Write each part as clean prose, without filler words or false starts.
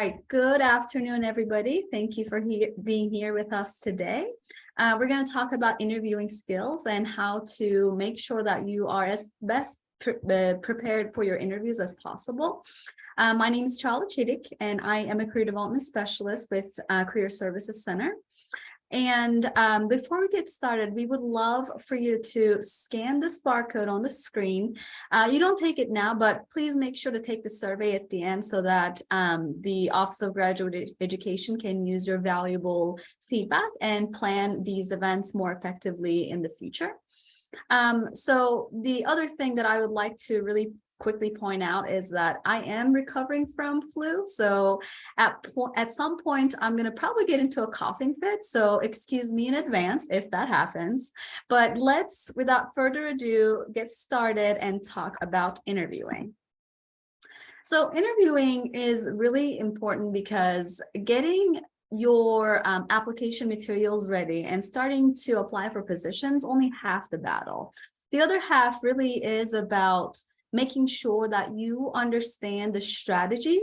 right, good afternoon, everybody. Thank you for being here with us today. We're going to talk about interviewing skills and how to make sure that you are as best prepared for your interviews as possible. My name is Çağla Çelik, and I am a career development specialist with Career Services Center. And before we get started, we would love for you to scan this barcode on the screen. You don't take it now, but please make sure to take the survey at the end so that the Office of Graduate Education can use your valuable feedback and plan these events more effectively in the future. So the other thing that I would like to really quickly point out is that I am recovering from flu. So at some point, I'm going to probably get into a coughing fit. So excuse me in advance if that happens. But let's, without further ado, get started and talk about interviewing. So interviewing is really important because getting your application materials ready and starting to apply for positions only half the battle. The other half really is about making sure that you understand the strategy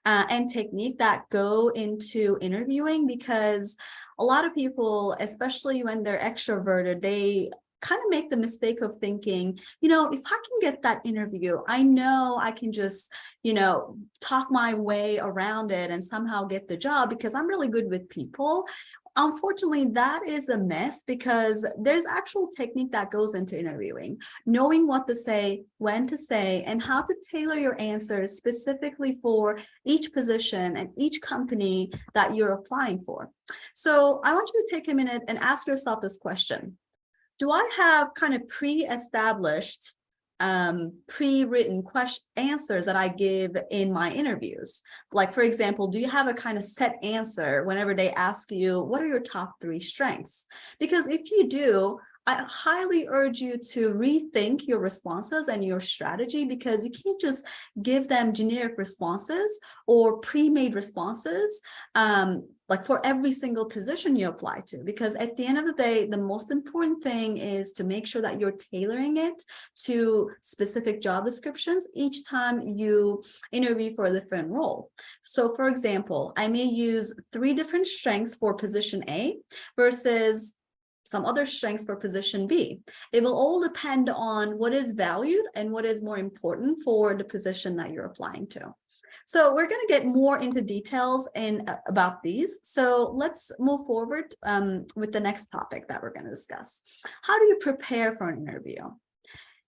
and technique that go into interviewing, because a lot of people, especially when they're extroverted, they kind of make the mistake of thinking, if I can get that interview, I know I can just, talk my way around it and somehow get the job because I'm really good with people. Unfortunately, that is a myth because there's actual technique that goes into interviewing, knowing what to say, when to say, and how to tailor your answers specifically for each position and each company that you're applying for. So I want you to take a minute and ask yourself this question. Do I have kind of pre-established, pre-written answers that I give in my interviews? Like, for example, do you have a kind of set answer whenever they ask you, what are your top 3 strengths? Because if you do, I highly urge you to rethink your responses and your strategy, because you can't just give them generic responses or pre-made responses like for every single position you apply to, because at the end of the day, the most important thing is to make sure that you're tailoring it to specific job descriptions each time you interview for a different role. So for example, I may use 3 different strengths for position A versus some other strengths for position B. It will all depend on what is valued and what is more important for the position that you're applying to. So we're going to get more into details about these. So let's move forward with the next topic that we're going to discuss. How do you prepare for an interview?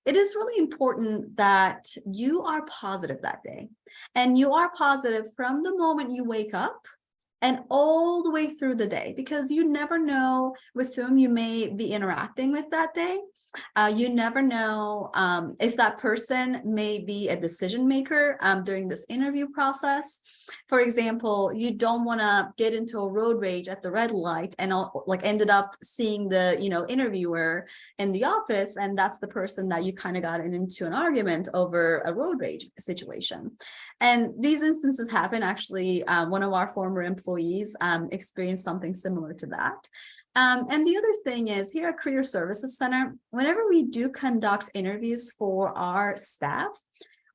It is really important that you are positive that day, and you are positive from the moment you wake up and all the way through the day, because you never know with whom you may be interacting with that day. You never know if that person may be a decision maker during this interview process. For example, you don't want to get into a road rage at the red light and ended up seeing the interviewer in the office, and that's the person that you kind of got into an argument over a road rage situation. And these instances happen. Actually, one of our former employees experienced something similar to that. And the other thing is, here at Career Services Center, whenever we do conduct interviews for our staff,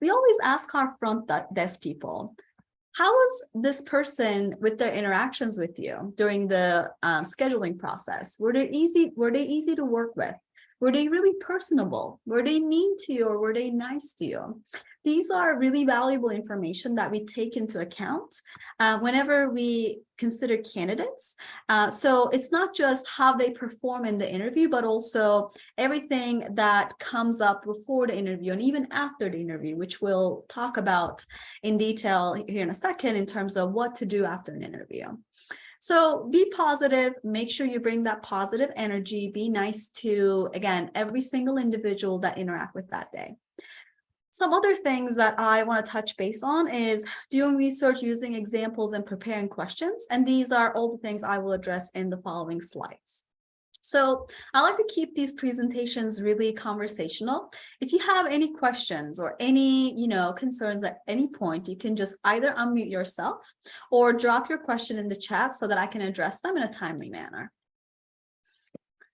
we always ask our front desk people, how was this person with their interactions with you during the scheduling process? Were they easy to work with? Were they really personable? Were they mean to you, or were they nice to you? These are really valuable information that we take into account whenever we consider candidates. So it's not just how they perform in the interview, but also everything that comes up before the interview and even after the interview, which we'll talk about in detail here in a second in terms of what to do after an interview. So be positive, make sure you bring that positive energy, be nice to, again, every single individual that interact with that day. Some other things that I want to touch base on is doing research, using examples, and preparing questions. And these are all the things I will address in the following slides. So I like to keep these presentations really conversational. If you have any questions or any, concerns at any point, you can just either unmute yourself or drop your question in the chat so that I can address them in a timely manner.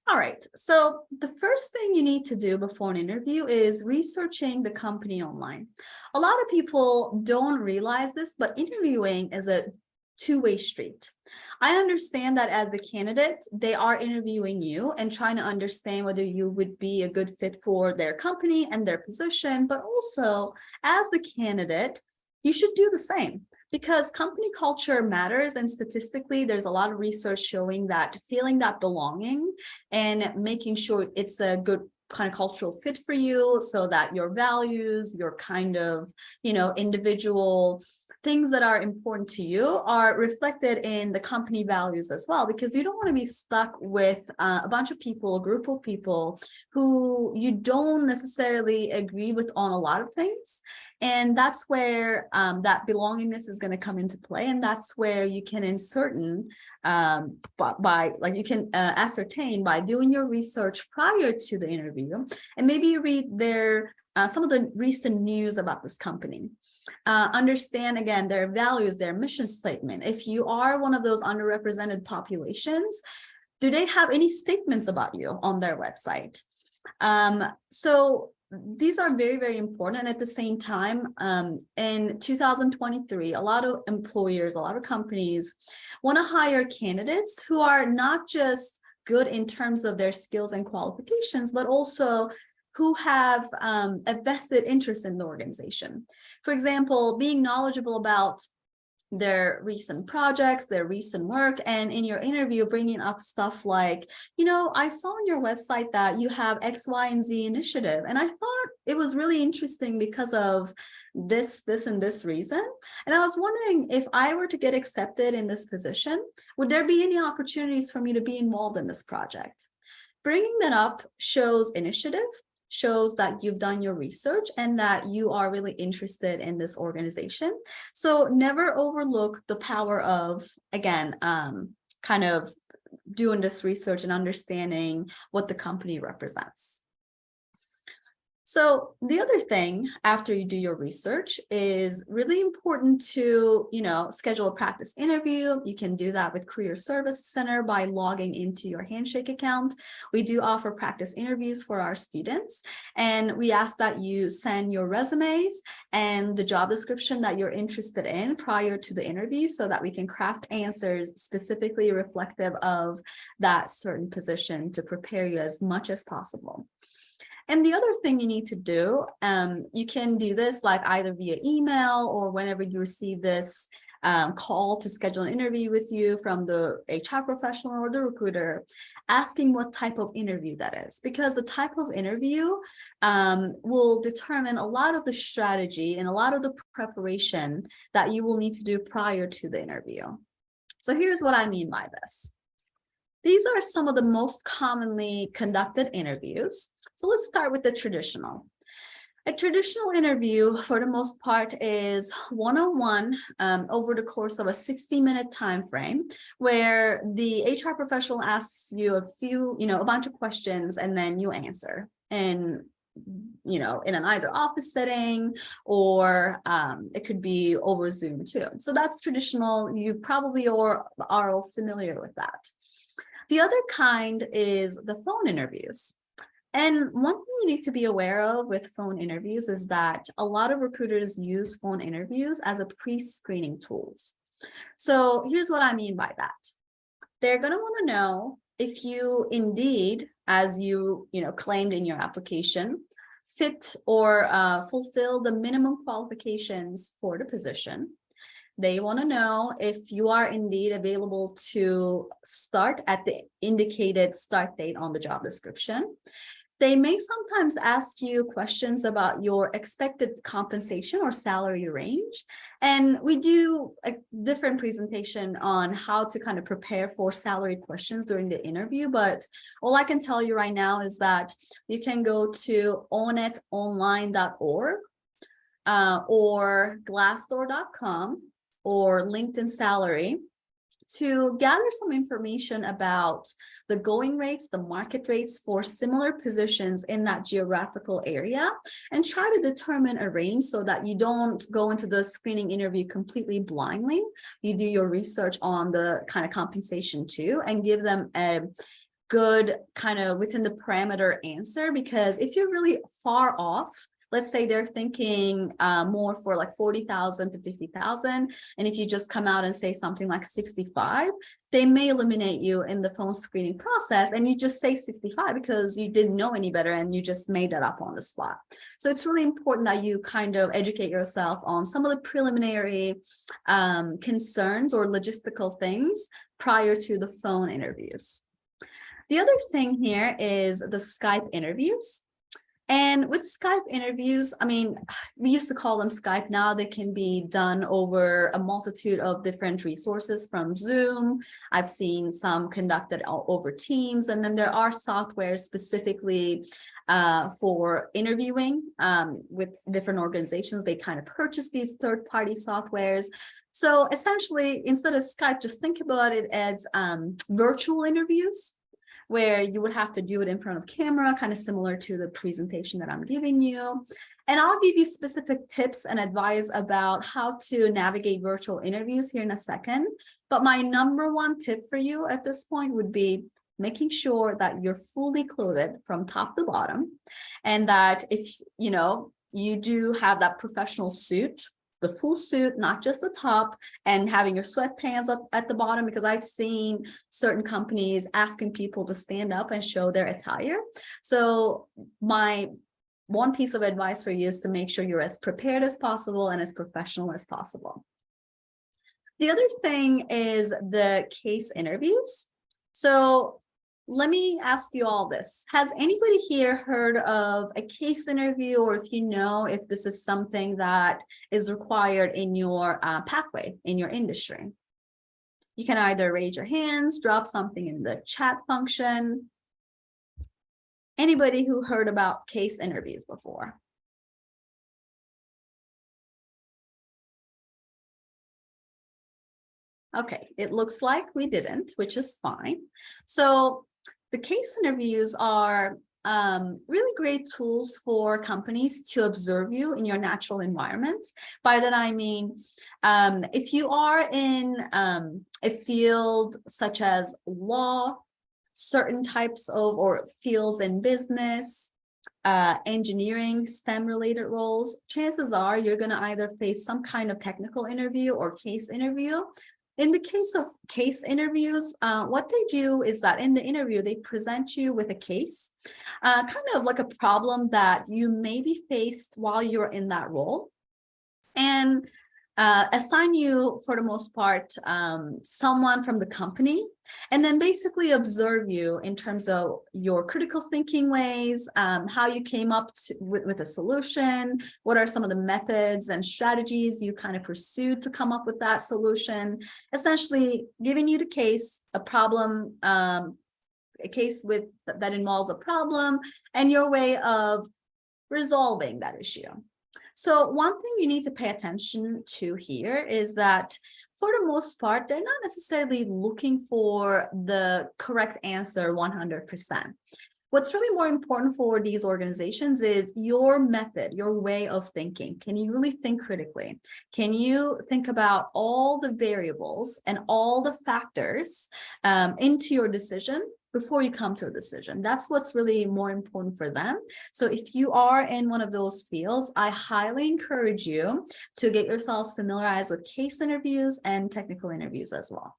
All right, so the first thing you need to do before an interview is researching the company online. A lot of people don't realize this, but interviewing is a two-way street. I understand that as the candidate, they are interviewing you and trying to understand whether you would be a good fit for their company and their position, but also as the candidate, you should do the same. Because company culture matters, and statistically, there's a lot of research showing that feeling that belonging and making sure it's a good kind of cultural fit for you, so that your values, your kind of, individual things that are important to you are reflected in the company values as well, because you don't want to be stuck with a bunch of people, a group of people who you don't necessarily agree with on a lot of things. And that's where that belongingness is going to come into play. And that's where you can ascertain by doing your research prior to the interview, and maybe you read their some of the recent news about this company. Understand again their values, their mission statement. If you are one of those underrepresented populations, do they have any statements about you on their website? So these are very, very important. And at the same time, in 2023, a lot of employers, a lot of companies want to hire candidates who are not just good in terms of their skills and qualifications, but also who have a vested interest in the organization. For example, being knowledgeable about their recent projects, their recent work, and in your interview, bringing up stuff like, I saw on your website that you have X, Y, and Z initiative, and I thought it was really interesting because of this, and this reason. And I was wondering, if I were to get accepted in this position, would there be any opportunities for me to be involved in this project? Bringing that up shows initiative, shows that you've done your research and that you are really interested in this organization. So never overlook the power of, again, kind of doing this research and understanding what the company represents. So the other thing after you do your research is really important to, schedule a practice interview. You can do that with Career Services Center by logging into your Handshake account. We do offer practice interviews for our students, and we ask that you send your resumes and the job description that you're interested in prior to the interview, so that we can craft answers specifically reflective of that certain position to prepare you as much as possible. And the other thing you need to do, you can do this like either via email or whenever you receive this call to schedule an interview with you from the HR professional or the recruiter, asking what type of interview that is, because the type of interview will determine a lot of the strategy and a lot of the preparation that you will need to do prior to the interview. So here's what I mean by this. These are some of the most commonly conducted interviews. So let's start with the traditional. A traditional interview, for the most part, is one-on-one over the course of a 60-minute time frame, where the HR professional asks you a bunch of questions, and then you answer. And in an either office setting, or it could be over Zoom too. So that's traditional. You probably are all familiar with that. The other kind is the phone interviews. And one thing you need to be aware of with phone interviews is that a lot of recruiters use phone interviews as a pre-screening tools. So here's what I mean by that. They're going to want to know if you indeed, as you claimed in your application, fit or fulfill the minimum qualifications for the position. They want to know if you are indeed available to start at the indicated start date on the job description. They may sometimes ask you questions about your expected compensation or salary range. And we do a different presentation on how to kind of prepare for salary questions during the interview. But all I can tell you right now is that you can go to ownitonline.org or glassdoor.com or LinkedIn Salary to gather some information about the going rates, the market rates for similar positions in that geographical area, and try to determine a range so that you don't go into the screening interview completely blindly. You do your research on the kind of compensation too, and give them a good kind of within the parameter answer, because if you're really far off, let's say they're thinking more for like 40,000 to 50,000. And if you just come out and say something like 65, they may eliminate you in the phone screening process, and you just say 65 because you didn't know any better and you just made that up on the spot. So it's really important that you kind of educate yourself on some of the preliminary concerns or logistical things prior to the phone interviews. The other thing here is the Skype interviews. And with Skype interviews, I mean, we used to call them Skype. Now they can be done over a multitude of different resources from Zoom. I've seen some conducted over Teams. And then there are softwares specifically for interviewing with different organizations. They kind of purchase these third-party softwares. So essentially, instead of Skype, just think about it as virtual interviews, where you would have to do it in front of camera, kind of similar to the presentation that I'm giving you. And I'll give you specific tips and advice about how to navigate virtual interviews here in a second. But my number one tip for you at this point would be making sure that you're fully clothed from top to bottom, and that if you do have that professional suit, the full suit, not just the top, and having your sweatpants up at the bottom, because I've seen certain companies asking people to stand up and show their attire. So my one piece of advice for you is to make sure you're as prepared as possible and as professional as possible. The other thing is the case interviews. So let me ask you all this. Has anybody here heard of a case interview, or if you know if this is something that is required in your pathway, in your industry? You can either raise your hands, drop something in the chat function. Anybody who heard about case interviews before? Okay, it looks like we didn't, which is fine. So the case interviews are really great tools for companies to observe you in your natural environment. By that, I mean, if you are in a field such as law, certain types of or fields in business, engineering, STEM related roles, chances are you're going to either face some kind of technical interview or case interview. In the case of case interviews, what they do is that in the interview, they present you with a case, kind of like a problem that you may be faced while you're in that role, and assign you, for the most part, someone from the company, and then basically observe you in terms of your critical thinking ways, how you came up with a solution, what are some of the methods and strategies you kind of pursued to come up with that solution, essentially giving you the case, a problem, a case that involves a problem, and your way of resolving that issue. So one thing you need to pay attention to here is that for the most part, they're not necessarily looking for the correct answer 100%. What's really more important for these organizations is your method, your way of thinking. Can you really think critically? Can you think about all the variables and all the factors into your decision before you come to a decision? That's what's really more important for them. So if you are in one of those fields, I highly encourage you to get yourselves familiarized with case interviews and technical interviews as well.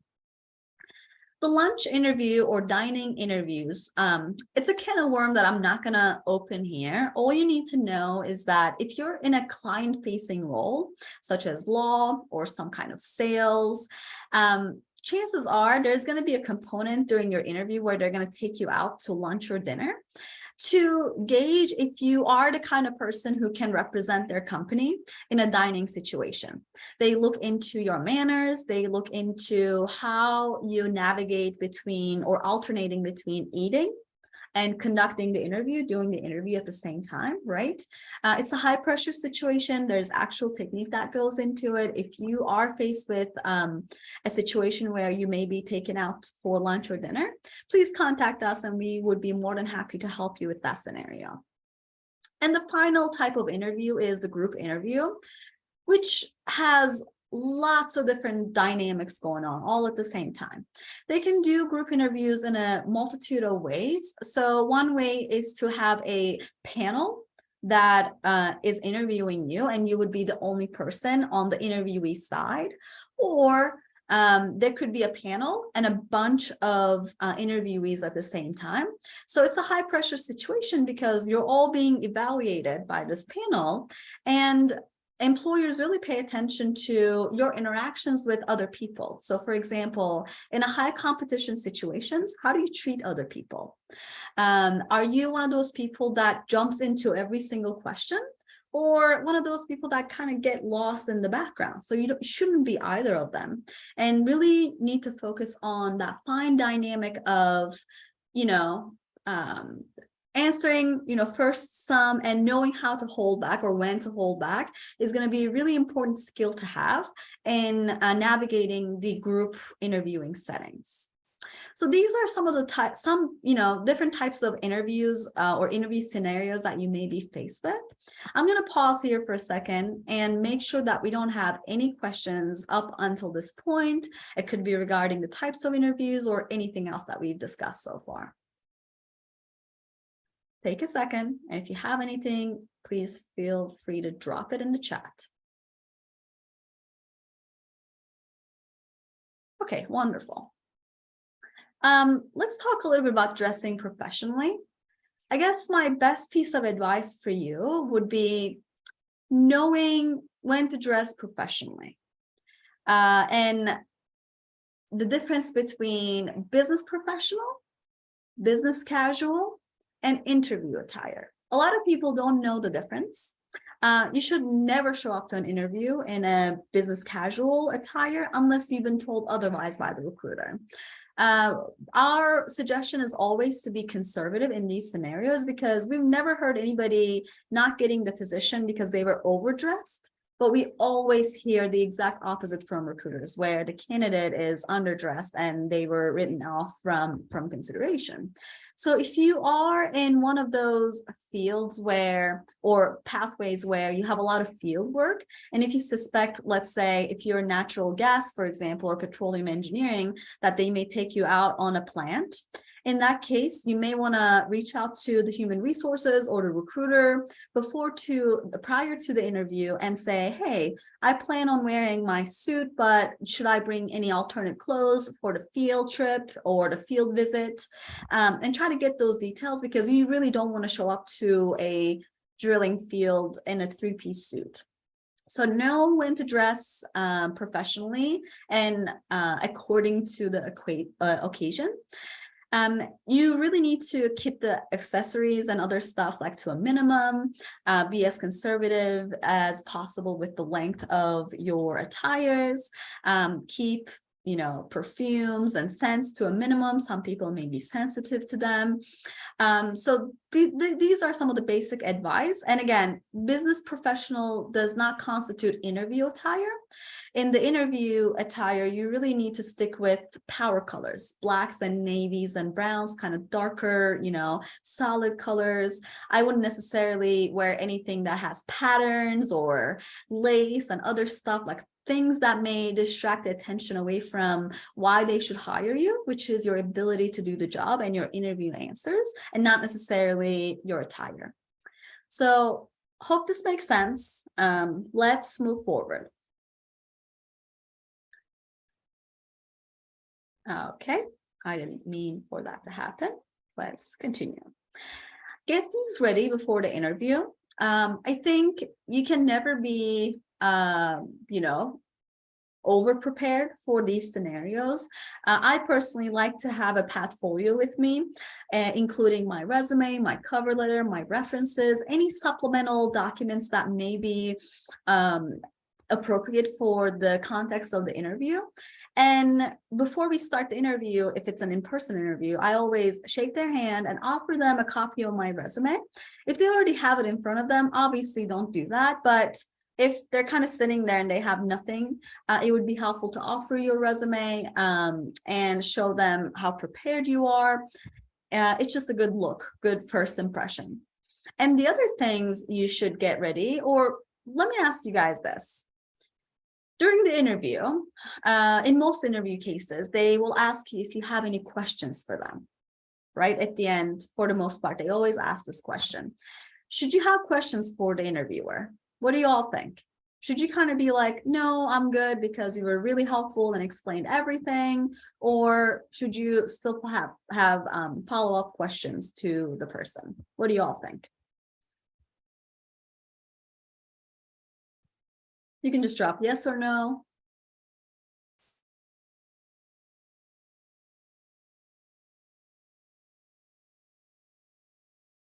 The lunch interview or dining interviews, it's a can of worm that I'm not going to open here. All you need to know is that if you're in a client-facing role, such as law or some kind of sales, chances are there's going to be a component during your interview where they're going to take you out to lunch or dinner to gauge if you are the kind of person who can represent their company in a dining situation. They look into your manners, they look into how you navigate between or alternating between eating and conducting the interview, doing the interview at the same time, right? It's a high pressure situation. There's actual technique that goes into it. If you are faced with a situation where you may be taken out for lunch or dinner, please contact us and we would be more than happy to help you with that scenario. And the final type of interview is the group interview, which has lots of different dynamics going on all at the same time. They can do group interviews in a multitude of ways. So one way is to have a panel that is interviewing you, and you would be the only person on the interviewee side, or there could be a panel and a bunch of interviewees at the same time. So it's a high pressure situation because you're all being evaluated by this panel, and employers really pay attention to your interactions with other people. So for example, in a high competition situations, how do you treat other people? Are you one of those people that jumps into every single question, or one of those people that kind of get lost in the background? So you shouldn't be either of them, and really need to focus on that fine dynamic of, answering, first some, and knowing how to hold back or when to hold back is going to be a really important skill to have in navigating the group interviewing settings. So these are some of the different types of interviews or interview scenarios that you may be faced with. I'm going to pause here for a second and make sure that we don't have any questions up until this point. It could be regarding the types of interviews or anything else that we've discussed so far. Take a second, and if you have anything, please feel free to drop it in the chat. Okay, wonderful. Let's talk a little bit about dressing professionally. I guess my best piece of advice for you would be knowing when to dress professionally. And the difference between business professional, business casual, and interview attire. A lot of people don't know the difference. You should never show up to an interview in a business casual attire unless you've been told otherwise by the recruiter. Our suggestion is always to be conservative in these scenarios, because we've never heard anybody not getting the position because they were overdressed. But we always hear the exact opposite from recruiters, where the candidate is underdressed and they were written off from consideration. So if you are in one of those fields or pathways where you have a lot of field work, and if you suspect, let's say, if you're natural gas, for example, or petroleum engineering, that they may take you out on a plant, in that case, you may want to reach out to the human resources or the recruiter prior to the interview and say, hey, I plan on wearing my suit, but should I bring any alternate clothes for the field trip or the field visit? And try to get those details, because you really don't want to show up to a drilling field in a three-piece suit. So know when to dress professionally and according to the occasion. You really need to keep the accessories and other stuff to a minimum, be as conservative as possible with the length of your attires, keep perfumes and scents to a minimum. Some people may be sensitive to them. So these are some of the basic advice. And again, business professional does not constitute interview attire. In the interview attire, you really need to stick with power colors, blacks and navies and browns, kind of darker, solid colors. I wouldn't necessarily wear anything that has patterns or lace and other stuff, things that may distract the attention away from why they should hire you, which is your ability to do the job and your interview answers, and not necessarily your attire. So hope this makes sense. Let's move forward. Okay, I didn't mean for that to happen. Let's continue. Get these ready before the interview. I think you can never be over prepared for these scenarios. I personally like to have a portfolio with me, including my resume, my cover letter, my references, any supplemental documents that may be appropriate for the context of the interview. And before we start the interview, if it's an in-person interview, I always shake their hand and offer them a copy of my resume. If they already have it in front of them, obviously don't do that. But if they're kind of sitting there and they have nothing, it would be helpful to offer your resume and show them how prepared you are. It's just a good look, good first impression. And the other things you should get ready, or let me ask you guys this. During the interview, in most interview cases, they will ask you if you have any questions for them, right? At the end, for the most part, they always ask this question. Should you have questions for the interviewer? What do you all think? Should you kind of be like, no, I'm good because you were really helpful and explained everything? Or should you still have follow-up questions to the person? What do you all think? You can just drop yes or no.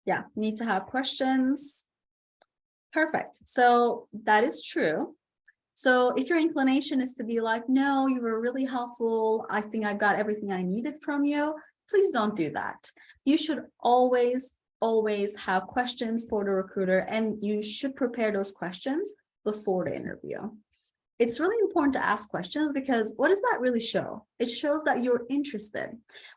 Yeah, need to have questions. Perfect. So that is true. So if your inclination is to be like, no, you were really helpful, I think I got everything I needed from you, please don't do that. You should always have questions for the recruiter, and you should prepare those questions before the interview. It's really important to ask questions because what does that really show? It shows that you're interested.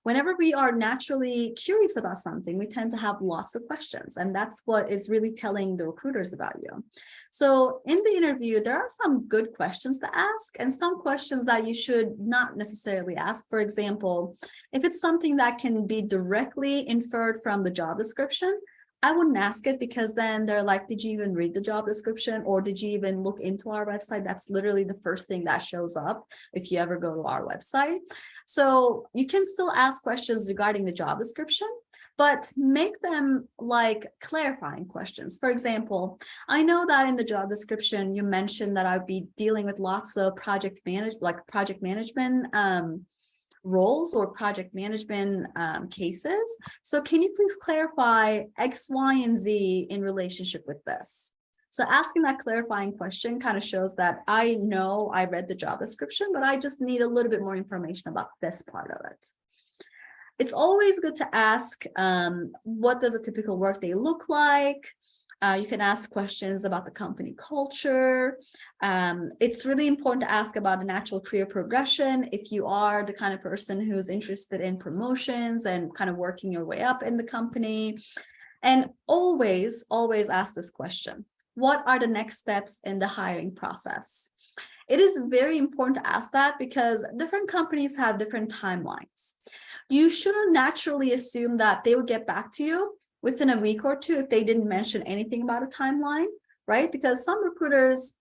Whenever we are naturally curious about something, we tend to have lots of questions, and that's what is really telling the recruiters about you. So in the interview, there are some good questions to ask and some questions that you should not necessarily ask. For example, if it's something that can be directly inferred from the job description, I wouldn't ask it, because then they're like, did you even read the job description, or did you even look into our website? That's literally the first thing that shows up if you ever go to our website. So you can still ask questions regarding the job description, but make them like clarifying questions. For example, I know that in the job description, you mentioned that I'd be dealing with lots of project management roles or project management cases. So can you please clarify X, Y, and Z in relationship with this? So asking that clarifying question kind of shows that I know I read the job description, but I just need a little bit more information about this part of it. It's always good to ask, what does a typical workday look like? You can ask questions about the company culture. It's really important to ask about a natural career progression. If you are the kind of person who's interested in promotions and kind of working your way up in the company. And always ask this question: what are the next steps in the hiring process? It is very important to ask that because different companies have different timelines. You shouldn't naturally assume that they would get back to you within a week or two if they didn't mention anything about a timeline, right? Because some recruiters,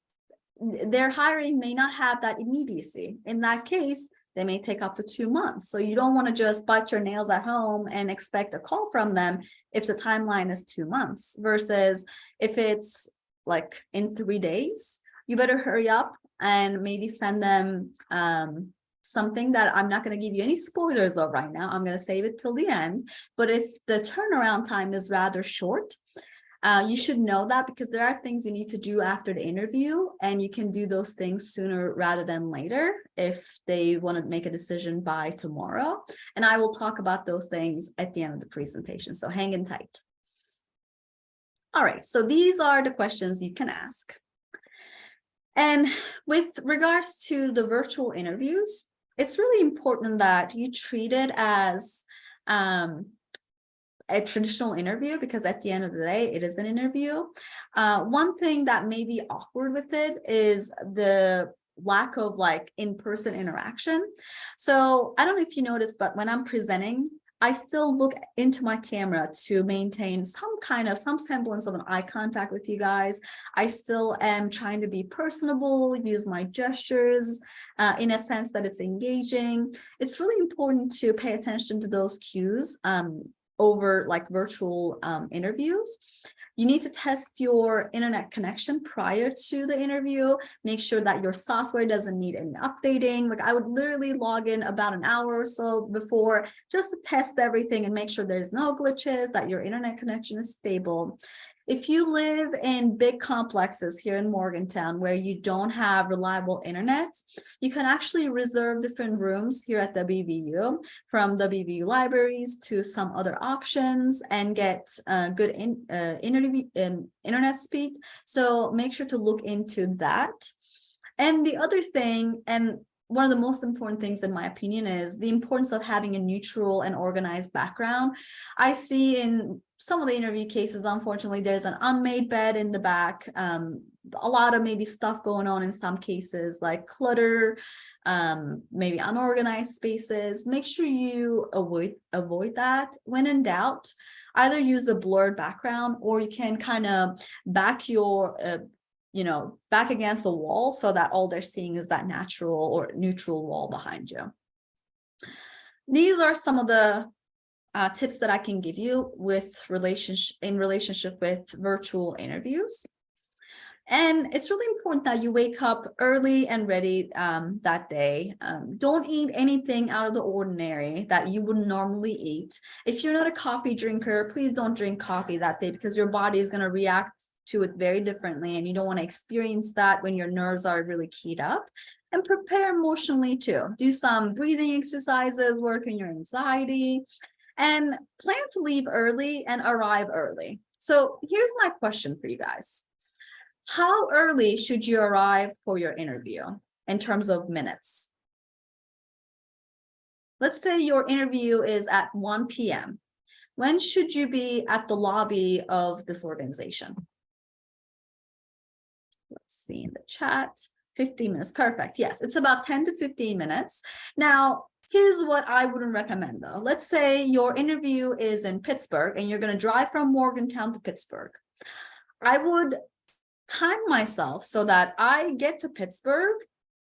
their hiring may not have that immediacy. In that case, they may take up to 2 months. So you don't want to just bite your nails at home and expect a call from them if the timeline is 2 months, versus if it's like in 3 days, you better hurry up and maybe send them something that I'm not going to give you any spoilers of right now. I'm going to save it till the end. But if the turnaround time is rather short, you should know that, because there are things you need to do after the interview, and you can do those things sooner rather than later if they want to make a decision by tomorrow. And I will talk about those things at the end of the presentation. So hang in tight. All right, so these are the questions you can ask. And with regards to the virtual interviews, it's really important that you treat it as a traditional interview, because at the end of the day, it is an interview. One thing that may be awkward with it is the lack of like in-person interaction. So I don't know if you noticed, but when I'm presenting, I still look into my camera to maintain some semblance of an eye contact with you guys. I still am trying to be personable, use my gestures in a sense that it's engaging. It's really important to pay attention to those cues over like virtual interviews. You need to test your internet connection prior to the interview. Make sure that your software doesn't need any updating. Like I would literally log in about an hour or so before just to test everything and make sure there's no glitches, that your internet connection is stable. If you live in big complexes here in Morgantown where you don't have reliable internet, you can actually reserve different rooms here at WVU, from WVU libraries to some other options, and get good internet speed. So make sure to look into that. And the other thing, and one of the most important things, in my opinion, is the importance of having a neutral and organized background. I see in some of the interview cases, unfortunately, there's an unmade bed in the back, a lot of maybe stuff going on in some cases, like clutter, maybe unorganized spaces. Make sure you avoid that. When in doubt, either use a blurred background, or you can kind of back your back against the wall so that all they're seeing is that natural or neutral wall behind you. These are some of the tips that I can give you in relationship with virtual interviews. And it's really important that you wake up early and ready that day. Don't eat anything out of the ordinary that you would normally eat. If you're not a coffee drinker, please don't drink coffee that day, because your body is going to react to it very differently, and you don't want to experience that when your nerves are really keyed up. And prepare emotionally too. Do some breathing exercises, work on your anxiety, and plan to leave early and arrive early. So here's my question for you guys. How early should you arrive for your interview in terms of minutes? Let's say your interview is at 1 p.m. When should you be at the lobby of this organization? Let's see in the chat. 15 minutes. Perfect. Yes, it's about 10 to 15 minutes. Now, here's what I wouldn't recommend though. Let's say your interview is in Pittsburgh and you're going to drive from Morgantown to Pittsburgh. I would time myself so that I get to Pittsburgh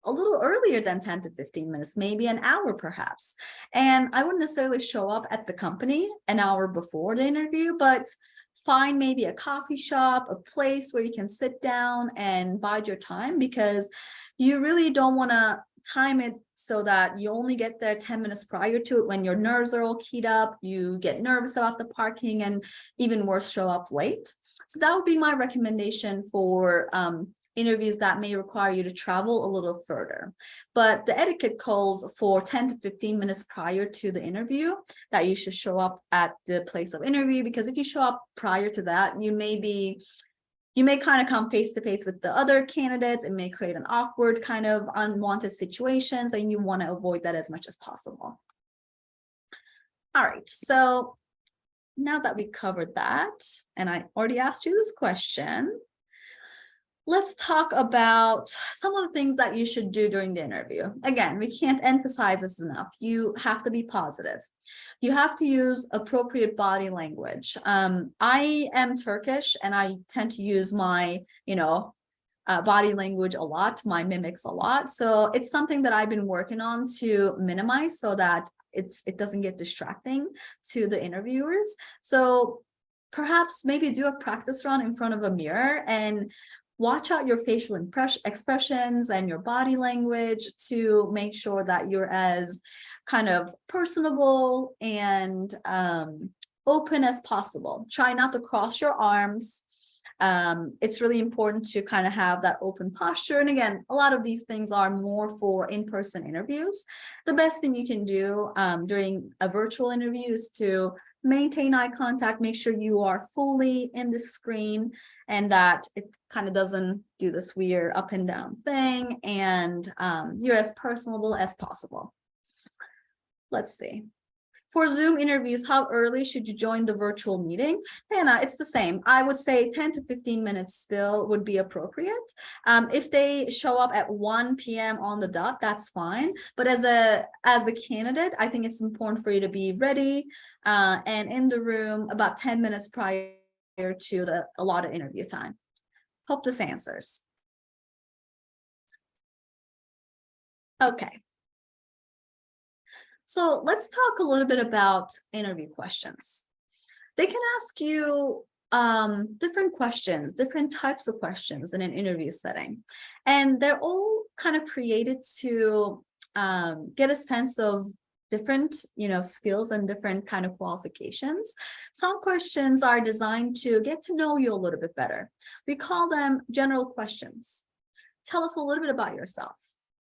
a little earlier than 10 to 15 minutes, maybe an hour perhaps. And I wouldn't necessarily show up at the company an hour before the interview, but find maybe a coffee shop, a place where you can sit down and bide your time, because you really don't want to time it so that you only get there 10 minutes prior to it when your nerves are all keyed up, you get nervous about the parking, and even worse, show up late. So that would be my recommendation for interviews that may require you to travel a little further. But the etiquette calls for 10 to 15 minutes prior to the interview that you should show up at the place of interview, because if you show up prior to that, you may kind of come face to face with the other candidates. It may create an awkward kind of unwanted situations, and you want to avoid that as much as possible. All right, so now that we covered that, and I already asked you this question, let's talk about some of the things that you should do during the interview. Again, we can't emphasize this enough. You have to be positive. You have to use appropriate body language. I am Turkish, and I tend to use my, body language a lot, my mimics a lot. So it's something that I've been working on to minimize so that it doesn't get distracting to the interviewers. So perhaps maybe do a practice run in front of a mirror and watch out your facial expressions and your body language to make sure that you're as kind of personable and open as possible. Try not to cross your arms. It's really important to kind of have that open posture. And again, a lot of these things are more for in-person interviews. The best thing you can do during a virtual interview is to maintain eye contact, make sure you are fully in the screen and that it kind of doesn't do this weird up and down thing, and you're as personable as possible. Let's see. For Zoom interviews, how early should you join the virtual meeting? Hannah, it's the same. I would say 10 to 15 minutes still would be appropriate. If they show up at 1 p.m. on the dot, that's fine. But as the candidate, I think it's important for you to be ready and in the room about 10 minutes prior to the allotted interview time. Hope this answers. Okay. So let's talk a little bit about interview questions. They can ask you different questions, different types of questions in an interview setting. And they're all kind of created to get a sense of different, skills and different kind of qualifications. Some questions are designed to get to know you a little bit better. We call them general questions. Tell us a little bit about yourself.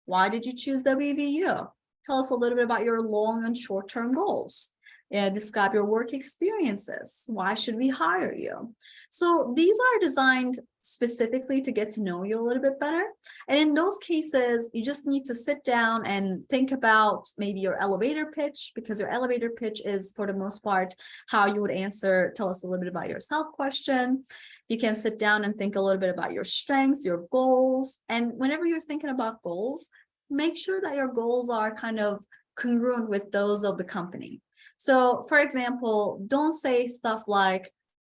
Why did you choose WVU? Tell us a little bit about your long and short-term goals. Describe your work experiences. Why should we hire you? So these are designed specifically to get to know you a little bit better. And in those cases, you just need to sit down and think about maybe your elevator pitch, because your elevator pitch is, for the most part, how you would answer, tell us a little bit about yourself question. You can sit down and think a little bit about your strengths, your goals. And whenever you're thinking about goals, make sure that your goals are kind of congruent with those of the company. So, for example, don't say stuff like,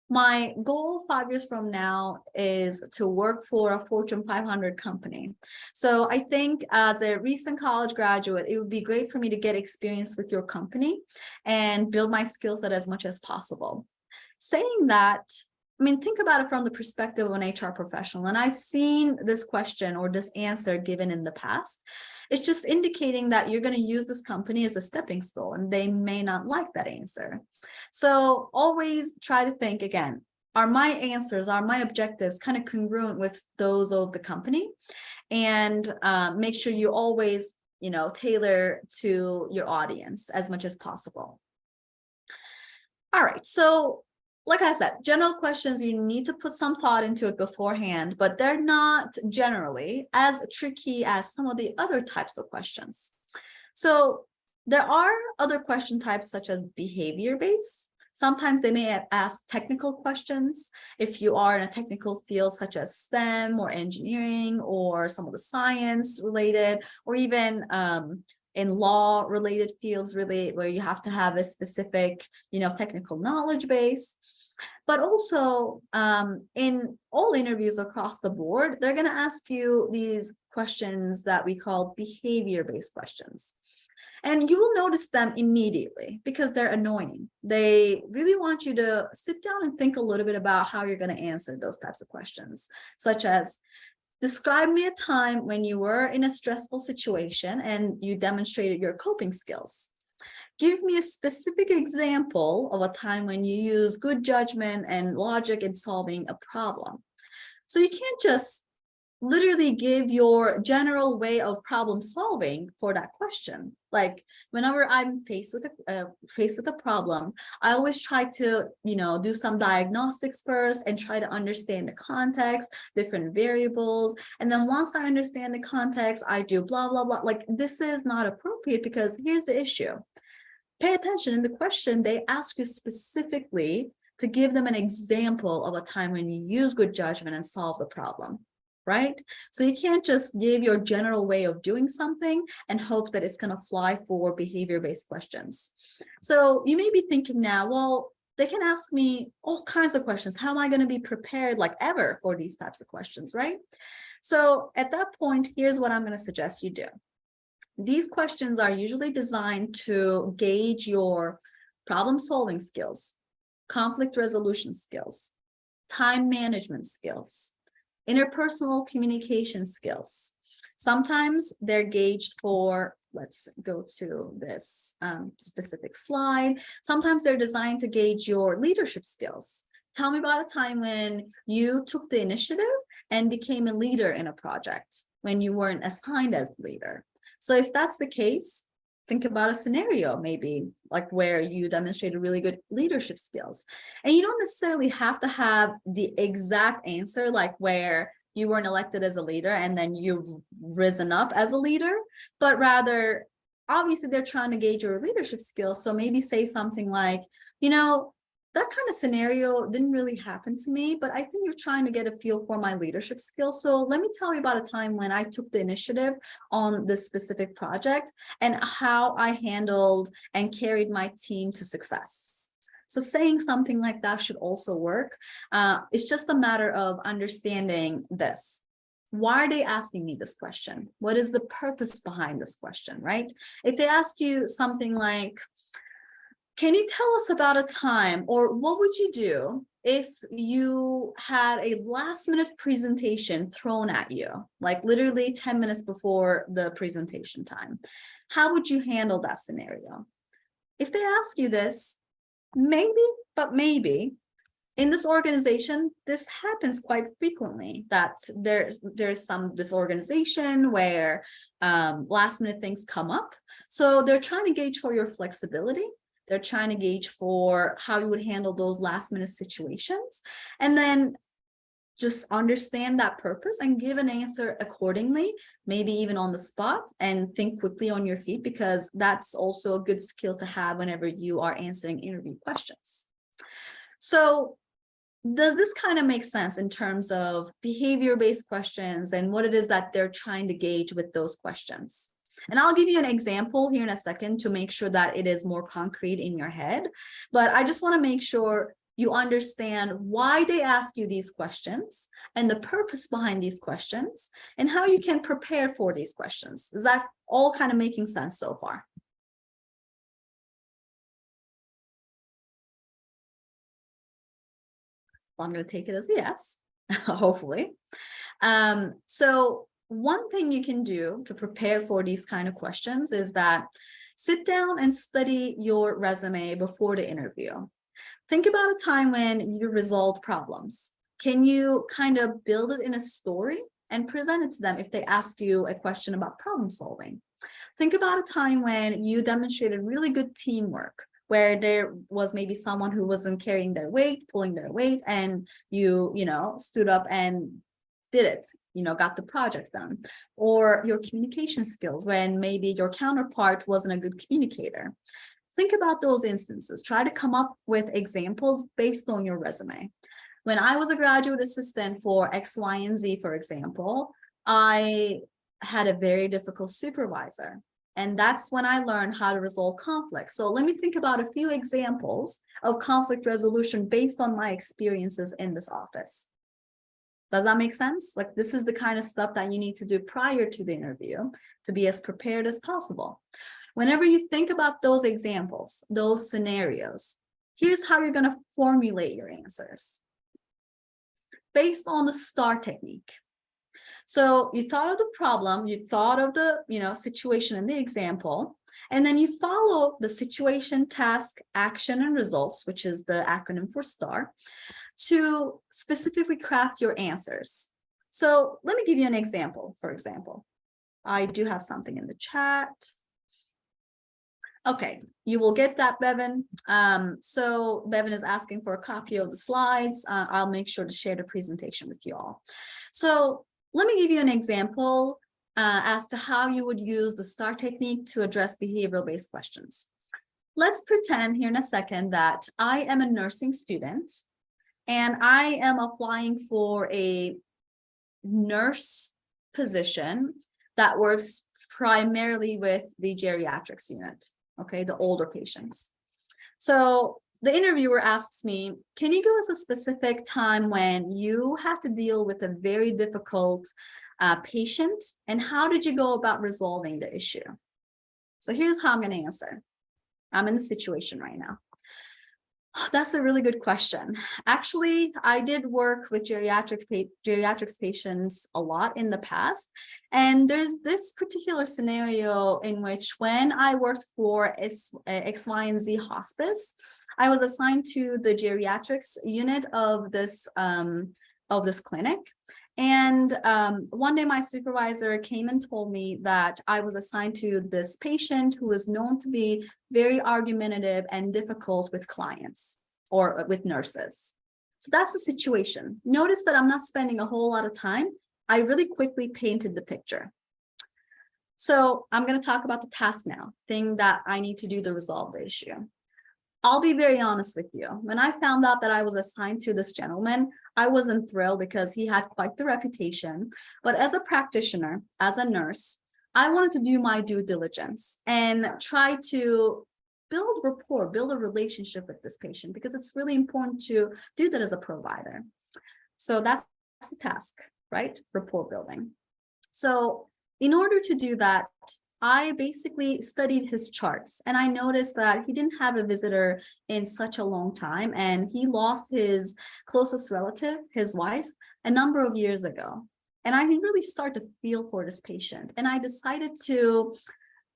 my goal 5 years from now is to work for a Fortune 500 company. So I think as a recent college graduate, it would be great for me to get experience with your company and build my skill set as much as possible. Saying that, I mean, think about it from the perspective of an HR professional. And I've seen this question or this answer given in the past. It's just indicating that you're going to use this company as a stepping stone, and they may not like that answer. So always try to think again, are my answers, are my objectives kind of congruent with those of the company? And make sure you always, tailor to your audience as much as possible. All right, so like I said, general questions, you need to put some thought into it beforehand, but they're not generally as tricky as some of the other types of questions. So there are other question types such as behavior-based. Sometimes they may ask technical questions if you are in a technical field such as STEM or engineering or some of the science related, or even in law related fields really where you have to have a specific, technical knowledge base. But also in all interviews across the board, they're going to ask you these questions that we call behavior-based questions. And you will notice them immediately because they're annoying. They really want you to sit down and think a little bit about how you're going to answer those types of questions, such as, describe me a time when you were in a stressful situation and you demonstrated your coping skills. Give me a specific example of a time when you use good judgment and logic in solving a problem. So you can't just literally give your general way of problem solving for that question. Like whenever I'm faced with a problem, I always try to, do some diagnostics first and try to understand the context, different variables. And then once I understand the context, I do blah, blah, blah. Like this is not appropriate because here's the issue. Pay attention in the question, they ask you specifically to give them an example of a time when you use good judgment and solve the problem. Right? So you can't just give your general way of doing something and hope that it's going to fly for behavior-based questions. So you may be thinking now, well, they can ask me all kinds of questions. How am I going to be prepared like ever for these types of questions, right? So at that point, here's what I'm going to suggest you do. These questions are usually designed to gauge your problem-solving skills, conflict resolution skills, time management skills, interpersonal communication skills. Sometimes they're gauged for, let's go to this specific slide. Sometimes they're designed to gauge your leadership skills. Tell me about a time when you took the initiative and became a leader in a project when you weren't assigned as leader. So if that's the case, think about a scenario maybe like where you demonstrated really good leadership skills. And you don't necessarily have to have the exact answer, like where you weren't elected as a leader and then you've risen up as a leader, but rather, obviously they're trying to gauge your leadership skills. So maybe say something like, that kind of scenario didn't really happen to me, but I think you're trying to get a feel for my leadership skills. So let me tell you about a time when I took the initiative on this specific project and how I handled and carried my team to success. So saying something like that should also work. It's just a matter of understanding this. Why are they asking me this question? What is the purpose behind this question, right? If they ask you something like, can you tell us about a time, or what would you do if you had a last minute presentation thrown at you, like literally 10 minutes before the presentation time? How would you handle that scenario? If they ask you this, maybe in this organization, this happens quite frequently, that there's some disorganization where last minute things come up. So they're trying to gauge for your flexibility. They're trying to gauge for how you would handle those last minute situations. And then just understand that purpose and give an answer accordingly, maybe even on the spot, and think quickly on your feet, because that's also a good skill to have whenever you are answering interview questions. So does this kind of make sense in terms of behavior-based questions and what it is that they're trying to gauge with those questions? And I'll give you an example here in a second to make sure that it is more concrete in your head. But I just want to make sure you understand why they ask you these questions and the purpose behind these questions and how you can prepare for these questions. Is that all kind of making sense so far? Well, I'm going to take it as a yes, hopefully. So one thing you can do to prepare for these kind of questions is that sit down and study your resume before the interview. Think about a time when you resolved problems. Can you kind of build it in a story and present it to them if they ask you a question about problem solving? Think about a time when you demonstrated really good teamwork, where there was maybe someone who wasn't carrying their weight, pulling their weight, and you stood up and did it, got the project done. Or your communication skills, when maybe your counterpart wasn't a good communicator. Think about those instances. Try to come up with examples based on your resume. When I was a graduate assistant for X, Y, and Z, for example, I had a very difficult supervisor. And that's when I learned how to resolve conflict. So let me think about a few examples of conflict resolution based on my experiences in this office. Does that make sense? Like, this is the kind of stuff that you need to do prior to the interview to be as prepared as possible. Whenever you think about those examples, those scenarios, here's how you're going to formulate your answers based on the STAR technique. So you thought of the problem, you thought of the situation in the example, and then you follow the situation, task, action, and results, which is the acronym for STAR, to specifically craft your answers. So let me give you an example. For example, I do have something in the chat. Okay, you will get that, Bevan. So Bevan is asking for a copy of the slides. I'll make sure to share the presentation with you all. So let me give you an example as to how you would use the STAR technique to address behavioral-based questions. Let's pretend here in a second that I am a nursing student and I am applying for a nurse position that works primarily with the geriatrics unit. Okay, the older patients. So the interviewer asks me, can you give us a specific time when you have to deal with a very difficult patient, and how did you go about resolving the issue? So here's how I'm going to answer. I'm in the situation right now. That's a really good question. Actually, I did work with geriatrics patients a lot in the past. And there's this particular scenario in which when I worked for X, Y, and Z hospice, I was assigned to the geriatrics unit of this clinic. And one day my supervisor came and told me that I was assigned to this patient who was known to be very argumentative and difficult with clients or with nurses. So that's the situation. Notice that I'm not spending a whole lot of time. I really quickly painted the picture. So I'm going to talk about the task now, thing that I need to do to resolve the issue. I'll be very honest with you. When I found out that I was assigned to this gentleman, I wasn't thrilled because he had quite the reputation. But as a practitioner, as a nurse, I wanted to do my due diligence and try to build rapport, build a relationship with this patient, because it's really important to do that as a provider. So that's the task, right? Rapport building. So in order to do that, I basically studied his charts, and I noticed that he didn't have a visitor in such a long time, and he lost his closest relative, his wife, a number of years ago. And I really started to feel for this patient, and I decided to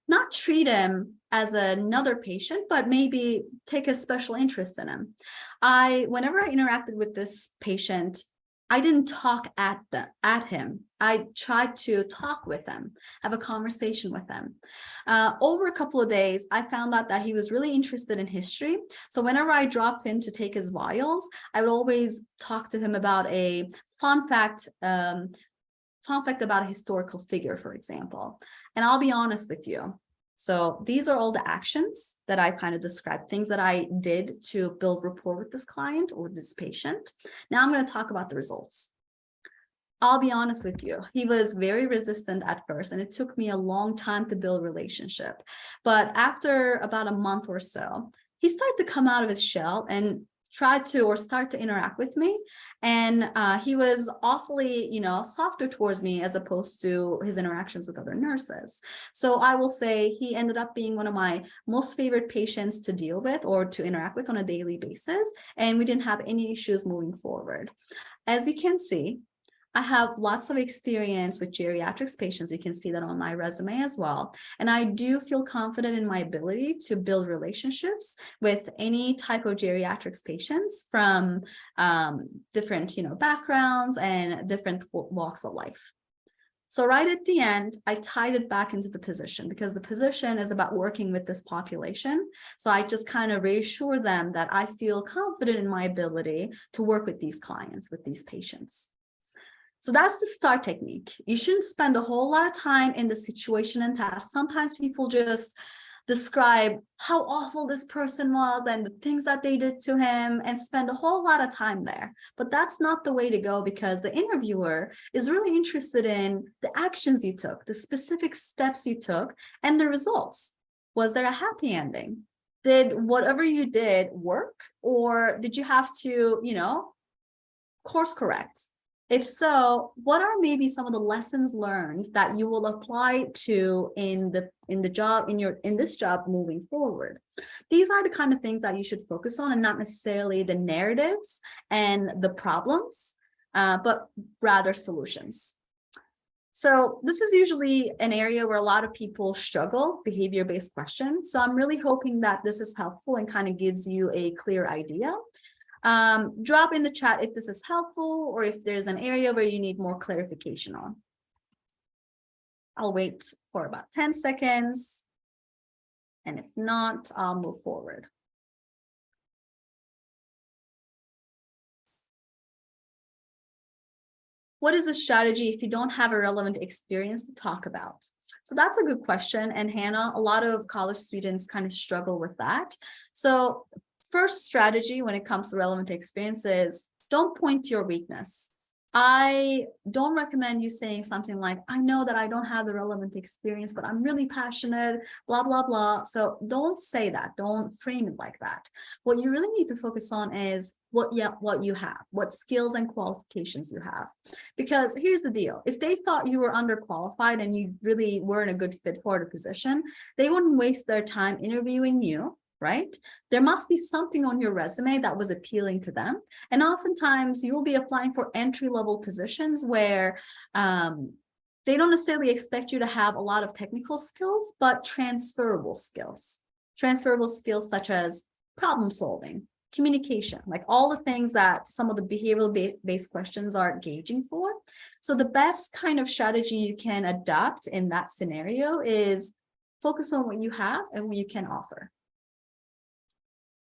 not treat him as another patient, but maybe take a special interest in him. Whenever I interacted with this patient, I didn't talk at him. I tried to talk with him, have a conversation with him. Over a couple of days, I found out that he was really interested in history. So whenever I dropped in to take his vials, I would always talk to him about a fun fact about a historical figure, for example. And I'll be honest with you. So these are all the actions that I kind of described, things that I did to build rapport with this client or this patient. Now I'm going to talk about the results. I'll be honest with you. He was very resistant at first, and it took me a long time to build a relationship. But after about a month or so, he started to come out of his shell and start to interact with me. And he was awfully, softer towards me as opposed to his interactions with other nurses. So I will say he ended up being one of my most favorite patients to deal with or to interact with on a daily basis. And we didn't have any issues moving forward. As you can see, I have lots of experience with geriatrics patients. You can see that on my resume as well. And I do feel confident in my ability to build relationships with any type of geriatrics patients from different, backgrounds and different walks of life. So right at the end, I tied it back into the position because the position is about working with this population. So I just kind of reassure them that I feel confident in my ability to work with these clients, with these patients. So that's the STAR technique. You shouldn't spend a whole lot of time in the situation and task. Sometimes people just describe how awful this person was and the things that they did to him and spend a whole lot of time there. But that's not the way to go because the interviewer is really interested in the actions you took, the specific steps you took, and the results. Was there a happy ending? Did whatever you did work? Or did you have to, course correct? If so, what are maybe some of the lessons learned that you will apply to in this job moving forward? These are the kind of things that you should focus on and not necessarily the narratives and the problems, but rather solutions. So this is usually an area where a lot of people struggle, behavior-based questions. So I'm really hoping that this is helpful and kind of gives you a clear idea. Drop in the chat if this is helpful or if there's an area where you need more clarification on. I'll wait for about 10 seconds. And if not, I'll move forward. What is the strategy if you don't have a relevant experience to talk about? So that's a good question. And Hannah, a lot of college students kind of struggle with that. So first strategy when it comes to relevant experiences, don't point to your weakness. I don't recommend you saying something like, I know that I don't have the relevant experience, but I'm really passionate, blah, blah, blah. So don't say that. Don't frame it like that. What you really need to focus on is what you have, what skills and qualifications you have. Because here's the deal. If they thought you were underqualified and you really weren't a good fit for the position, they wouldn't waste their time interviewing you. Right? There must be something on your resume that was appealing to them. And oftentimes you will be applying for entry-level positions where they don't necessarily expect you to have a lot of technical skills, but transferable skills. Transferable skills such as problem solving, communication, like all the things that some of the behavioral-based questions are gauging for. So the best kind of strategy you can adopt in that scenario is focus on what you have and what you can offer.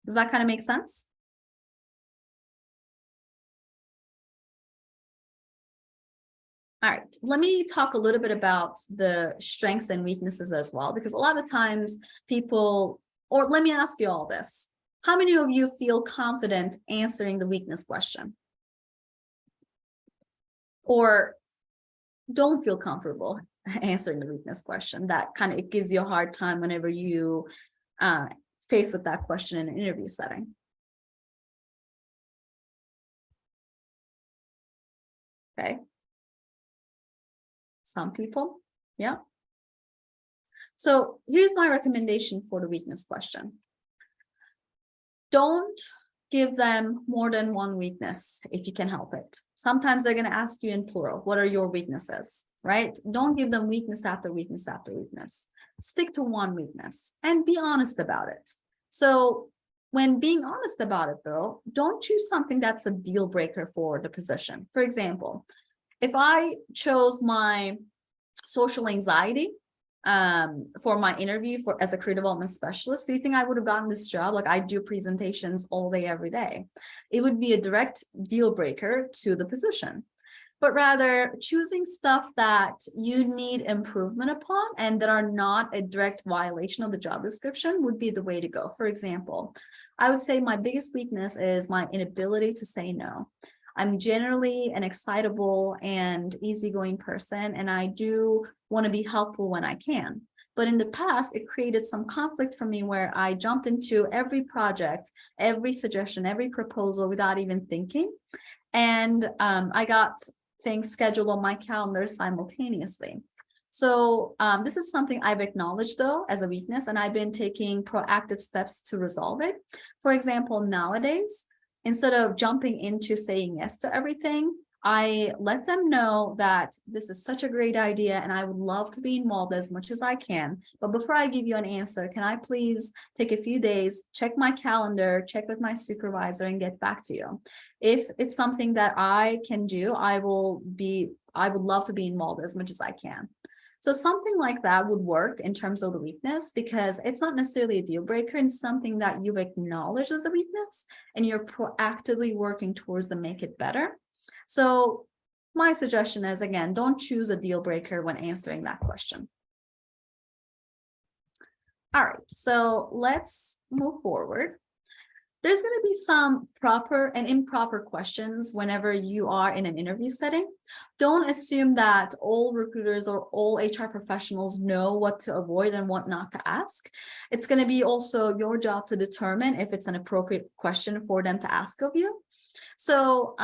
Does that kind of make sense? All right, let me talk a little bit about the strengths and weaknesses as well, because a lot of times people, or let me ask you all this. How many of you feel confident answering the weakness question? Or don't feel comfortable answering the weakness question? That kind of, it gives you a hard time whenever you faced with that question in an interview setting. Okay. Some people, yeah. So here's my recommendation for the weakness question. Don't give them more than one weakness if you can help it. Sometimes they're going to ask you in plural, what are your weaknesses, right? Don't give them weakness after weakness after weakness. Stick to one weakness and be honest about it. So when being honest about it though, don't choose something that's a deal breaker for the position. For example, if I chose my social anxiety for my interview for as a career development specialist, do you think I would have gotten this job? Like, I do presentations all day, every day. It would be a direct deal breaker to the position. But rather choosing stuff that you need improvement upon and that are not a direct violation of the job description would be the way to go. For example, I would say my biggest weakness is my inability to say no. I'm generally an excitable and easygoing person, and I do want to be helpful when I can. But in the past, it created some conflict for me where I jumped into every project, every suggestion, every proposal without even thinking. And I got things scheduled on my calendar simultaneously. So this is something I've acknowledged though as a weakness, and I've been taking proactive steps to resolve it. For example, nowadays, instead of jumping into saying yes to everything, I let them know that this is such a great idea and I would love to be involved as much as I can. But before I give you an answer, can I please take a few days, check my calendar, check with my supervisor, and get back to you? If it's something that I can do, I would love to be involved as much as I can. So something like that would work in terms of the weakness, because it's not necessarily a deal breaker and something that you've acknowledged as a weakness and you're proactively working towards to make it better. So my suggestion is, again, don't choose a deal breaker when answering that question. All right, so let's move forward. There's going to be some proper and improper questions whenever you are in an interview setting. Don't assume that all recruiters or all HR professionals know what to avoid and what not to ask. It's going to be also your job to determine if it's an appropriate question for them to ask of you. So,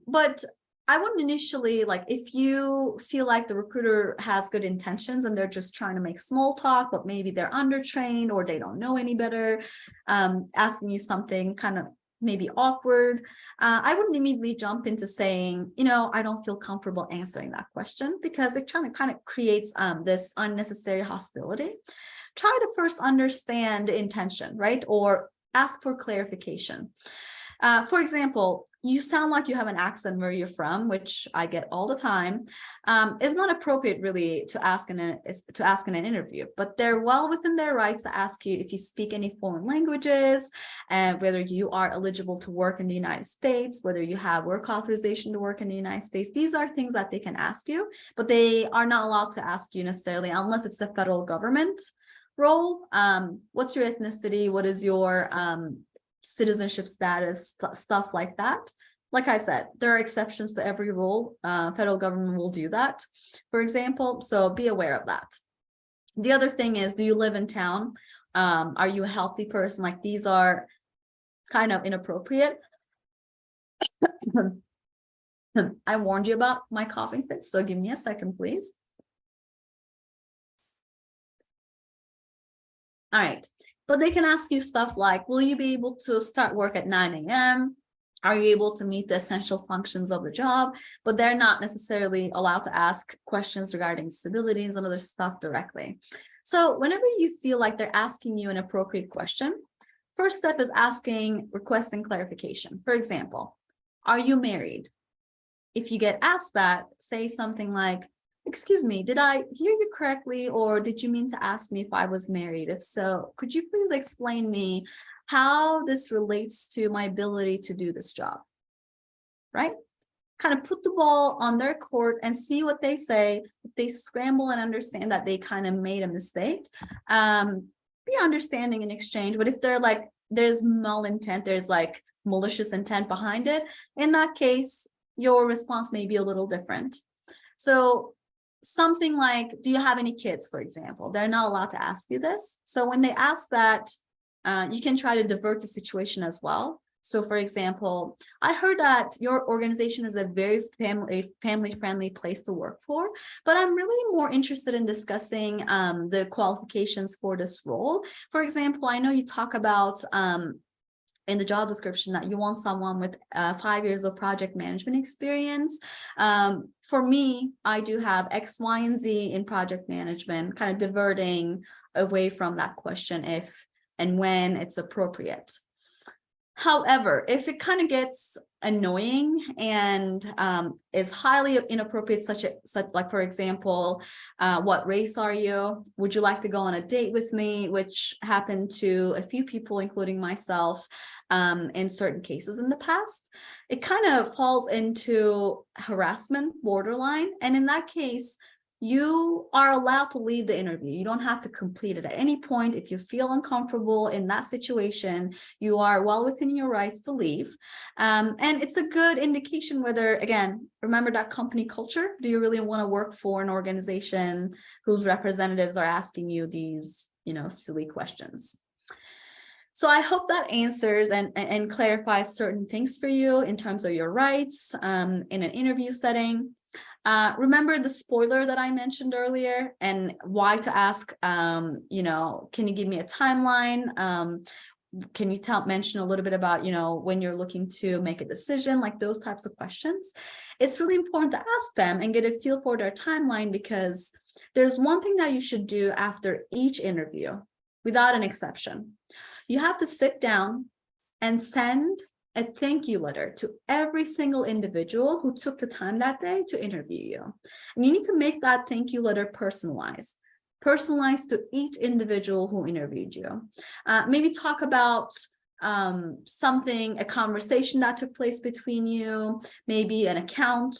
but I wouldn't initially, like, if you feel like the recruiter has good intentions and they're just trying to make small talk, but maybe they're undertrained or they don't know any better, asking you something kind of maybe awkward, I wouldn't immediately jump into saying, I don't feel comfortable answering that question, because it kind of creates this unnecessary hostility. Try to first understand the intention, right? Or ask for clarification. For example, you sound like you have an accent where you're from, which I get all the time. It's not appropriate really to ask in an interview, but they're well within their rights to ask you if you speak any foreign languages, and whether you are eligible to work in the United States, whether you have work authorization to work in the United States. These are things that they can ask you, but they are not allowed to ask you necessarily unless it's a federal government role. What's your ethnicity? What is your citizenship status, stuff like that. Like I said, there are exceptions to every rule. Federal government will do that, for example, so be aware of that. The other thing is, do you live in town? Are you a healthy person? Like, these are kind of inappropriate. I warned you about my coughing fit, so give me a second, please. All right. But they can ask you stuff like, will you be able to start work at 9 a.m.? Are you able to meet the essential functions of the job? But they're not necessarily allowed to ask questions regarding disabilities and other stuff directly. So whenever you feel like they're asking you an appropriate question, first step is requesting clarification. For example, are you married? If you get asked that, say something like, excuse me, did I hear you correctly, or did you mean to ask me if I was married? If so, could you please explain me how this relates to my ability to do this job, right? Kind of put the ball on their court and see what they say. If they scramble and understand that they kind of made a mistake, be understanding in exchange. But if they're like, there's malintent, there's like malicious intent behind it, in that case, your response may be a little different. So something like, do you have any kids, for example? They're not allowed to ask you this. So when they ask that, you can try to divert the situation as well. So for example, I heard that your organization is a very family-friendly place to work for, but I'm really more interested in discussing the qualifications for this role. For example, I know you talk about in the job description that you want someone with 5 years of project management experience. For me, I do have X, Y, and Z in project management, kind of diverting away from that question if and when it's appropriate. However, if it kind of gets annoying and is highly inappropriate, such like, for example, what race are you? Would you like to go on a date with me? Which happened to a few people, including myself, in certain cases in the past. It kind of falls into harassment borderline. And in that case, you are allowed to leave the interview. You don't have to complete it at any point. If you feel uncomfortable in that situation, you are well within your rights to leave. And it's a good indication whether, again, remember that company culture. Do you really want to work for an organization whose representatives are asking you these, silly questions? So I hope that answers and clarifies certain things for you in terms of your rights in an interview setting. Remember the spoiler that I mentioned earlier and why to ask, can you give me a timeline? Can you mention a little bit about, when you're looking to make a decision, like those types of questions? It's really important to ask them and get a feel for their timeline, because there's one thing that you should do after each interview, without an exception. You have to sit down and send a thank you letter to every single individual who took the time that day to interview you. And you need to make that thank you letter personalized to each individual who interviewed you. Maybe talk about something, a conversation that took place between you, maybe an account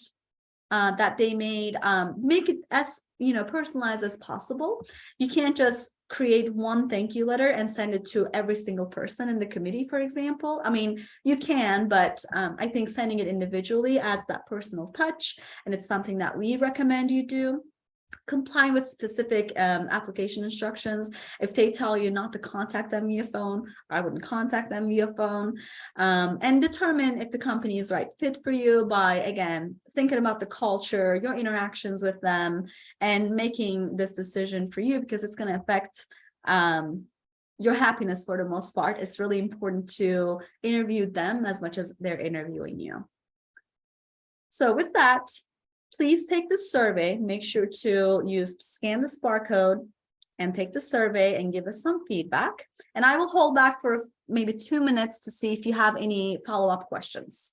that they made. Make it as personalized as possible. You can't just create one thank you letter and send it to every single person in the committee, for example. I mean, you can, but I think sending it individually adds that personal touch, and it's something that we recommend you do. Complying with specific application instructions. If they tell you not to contact them via phone, I wouldn't contact them via phone. And determine if the company is right fit for you by, again, thinking about the culture, your interactions with them, and making this decision for you, because it's going to affect your happiness for the most part. It's really important to interview them as much as they're interviewing you. So with that, please take the survey. Make sure to scan this barcode and take the survey and give us some feedback. And I will hold back for maybe 2 minutes to see if you have any follow-up questions.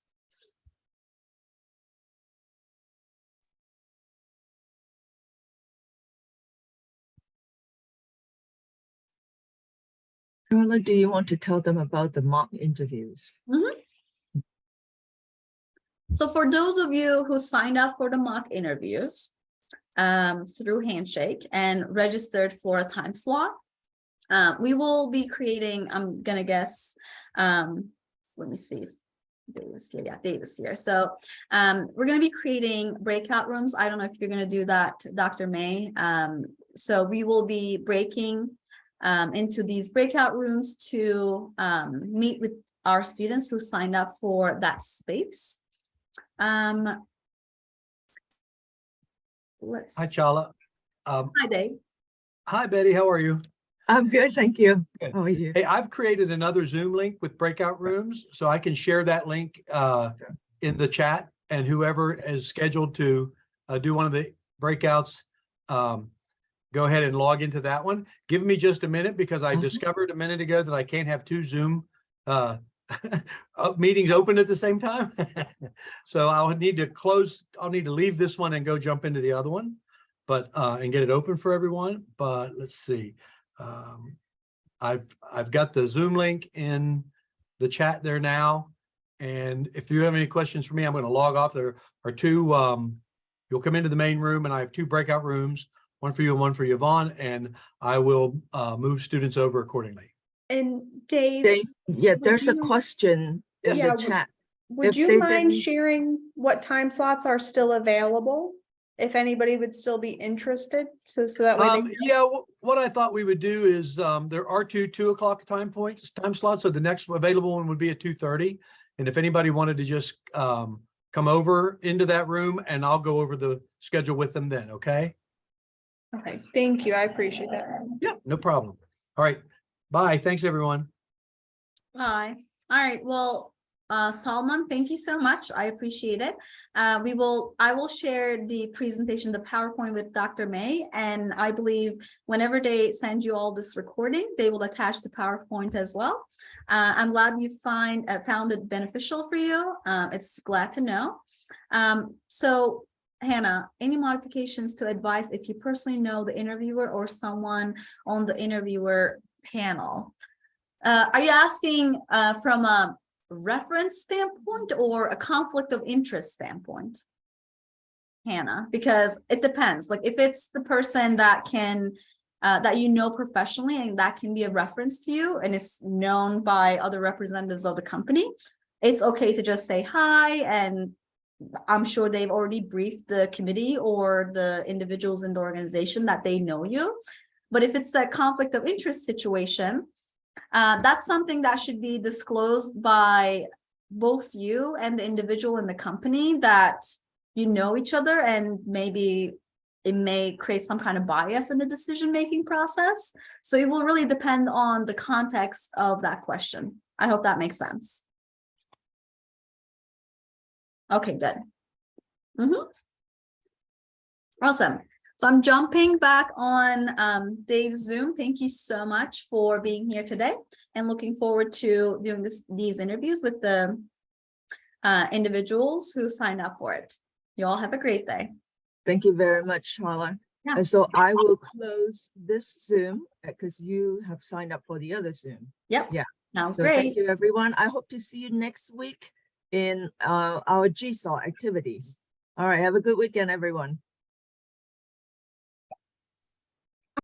Carla, do you want to tell them about the mock interviews? Mm-hmm. So for those of you who signed up for the mock interviews through Handshake and registered for a time slot, we will be creating, I'm going to guess, let me see if Dave's here. Yeah, Dave's here. So we're going to be creating breakout rooms. I don't know if you're going to do that, Dr. May. So we will be breaking into these breakout rooms to meet with our students who signed up for that space. Hi, Çağla. Hi, Dave. Hi, Betty. How are you? I'm good, thank you. Good. How are you? Hey, I've created another Zoom link with breakout rooms, so I can share that link in the chat, and whoever is scheduled to do one of the breakouts, go ahead and log into that one. Give me just a minute, because I discovered a minute ago that I can't have two Zoom meetings open at the same time. So I'll need to leave this one and go jump into the other one, but and get it open for everyone. But let's see. I've got the Zoom link in the chat there now. And if you have any questions for me, I'm going to log off. There are two, you'll come into the main room, and I have two breakout rooms, one for you and one for Yvonne, and I will move students over accordingly. And Dave, yeah, there's a question in the chat. Would you mind sharing what time slots are still available, if anybody would still be interested? So that way yeah, what I thought we would do is there are two 2 o'clock time slots. So the next available one would be at 2:30. And if anybody wanted to just come over into that room, and I'll go over the schedule with them then. Okay. Okay. Thank you. I appreciate that. Yeah, no problem. All right. Bye. Thanks, everyone. Bye. All right. Well, Salman, thank you so much. I appreciate it. I will share the presentation, the PowerPoint with Dr. May, and I believe whenever they send you all this recording, they will attach the PowerPoint as well. I'm glad you found it beneficial for you. It's glad to know. So Hannah, any modifications to advice if you personally know the interviewer or someone on the interviewer panel? Are you asking from a reference standpoint or a conflict of interest standpoint, Hannah? Because it depends. Like if it's the person that can that you know professionally and that can be a reference to you and it's known by other representatives of the company, it's okay to just say hi, and I'm sure they've already briefed the committee or the individuals in the organization that they know you. But if it's a conflict of interest situation, that's something that should be disclosed by both you and the individual in the company, that you know each other, and maybe it may create some kind of bias in the decision-making process. So it will really depend on the context of that question. I hope that makes sense. Okay, good. Awesome. So I'm jumping back on Dave's Zoom. Thank you so much for being here today, and looking forward to doing these interviews with the individuals who signed up for it. You all have a great day. Thank you very much, Çağla. Yeah. And so I will close this Zoom because you have signed up for the other Zoom. Yep. Yeah. Sounds So great. thank you, everyone. I hope to see you next week in our GSAW activities. All right. Have a good weekend, everyone.